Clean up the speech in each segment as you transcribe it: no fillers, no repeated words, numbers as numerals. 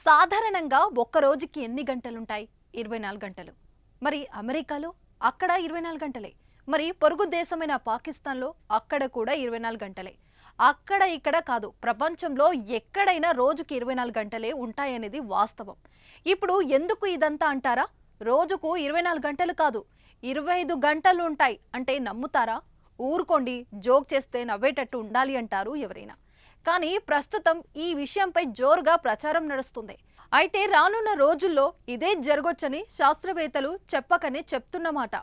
సాధారణంగా ఒక్క రోజుకి ఎన్ని గంటలుంటాయి? 24 గంటలు. మరి అమెరికాలో అక్కడ 24 గంటలే. మరి పొరుగు దేశమైన పాకిస్తాన్లో అక్కడ కూడా 24 గంటలే. అక్కడ ఇక్కడ కాదు, ప్రపంచంలో ఎక్కడైనా రోజుకి 24 గంటలే ఉంటాయనేది వాస్తవం. ఇప్పుడు ఎందుకు ఇదంతా అంటారా? రోజుకు 24 గంటలు కాదు, 25 గంటలు ఉంటాయి అంటే నమ్ముతారా? ఊరుకోండి, జోక్ చేస్తే నవ్వేటట్టు ఉండాలి అంటారు ఎవరైనా. కానీ ప్రస్తుతం ఈ విషయంపై జోరుగా ప్రచారం నడుస్తుంది. అయితే రానున్న రోజుల్లో ఇదే జరగొచ్చని శాస్త్రవేత్తలు చెప్పకనే చెప్తున్నమాట.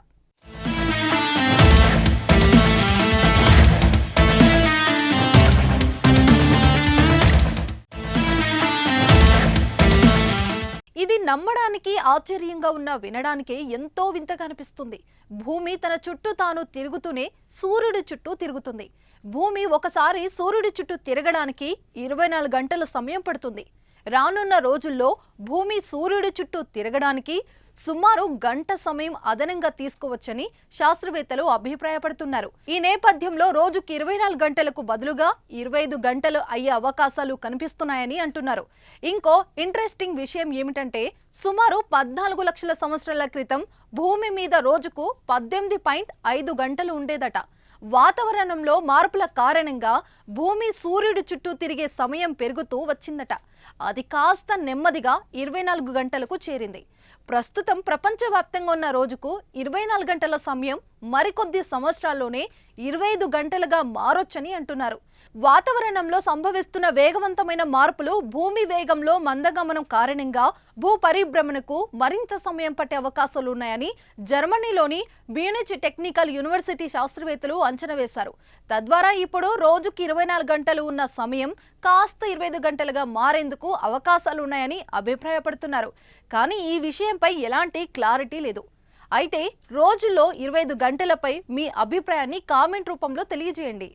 ఇది నమ్మడానికి ఆశ్చర్యంగా ఉన్న వినడానికి ఎంతో వింతగా అనిపిస్తుంది. భూమి తన చుట్టూ తాను తిరుగుతూనే సూర్యుడి చుట్టూ తిరుగుతుంది. భూమి ఒకసారి సూర్యుడి చుట్టూ తిరగడానికి 24 గంటల సమయం పడుతుంది. రానున్న రోజుల్లో భూమి సూర్యుడి చుట్టూ తిరగడానికి సుమారు గంట సమయం అదనంగా తీసుకోవచ్చని శాస్త్రవేత్తలు అభిప్రాయపడుతున్నారు. ఈ నేపథ్యంలో రోజుకి 24 గంటలకు బదులుగా 25 గంటలు అయ్యే అవకాశాలు కనిపిస్తున్నాయని అంటున్నారు. ఇంకో ఇంట్రెస్టింగ్ విషయం ఏమిటంటే సుమారు 14 లక్షల సంవత్సరాల క్రితం భూమి మీద రోజుకు 18.5 గంటలు ఉండేదట. వాతావరణంలో మార్పుల కారణంగా భూమి సూర్యుడి చుట్టూ తిరిగే సమయం పెరుగుతూ వచ్చిందట. అది కాస్త నెమ్మదిగా 24 గంటలకు చేరింది. ప్రస్తుతం ప్రపంచవ్యాప్తంగా ఉన్న రోజుకు 24 గంటల సమయం మరికొద్ది సంవత్సరాల్లోనే 25 గంటలుగా మారొచ్చని అంటున్నారు. వాతావరణంలో సంభవిస్తున్న వేగవంతమైన మార్పులు, భూమి వేగంలో మందగమనం కారణంగా భూ పరిభ్రమణకు మరింత సమయం పట్టే అవకాశాలు ఉన్నాయని జర్మనీలోని మ్యూనిచ్ టెక్నికల్ యూనివర్సిటీ శాస్త్రవేత్తలు అంచనా వేశారు. తద్వారా ఇప్పుడు రోజుకి 24 గంటలు ఉన్న సమయం కాస్త 25 గంటలుగా మారేందుకు అవకాశాలున్నాయని అభిప్రాయపడుతున్నారు. కానీ ఈ విషయంపై ఎలాంటి క్లారిటీ లేదు. అయితే రోజుల్లో 25 గంటలపై మీ అభిప్రాయాన్ని కామెంట్ రూపంలో తెలియజేయండి.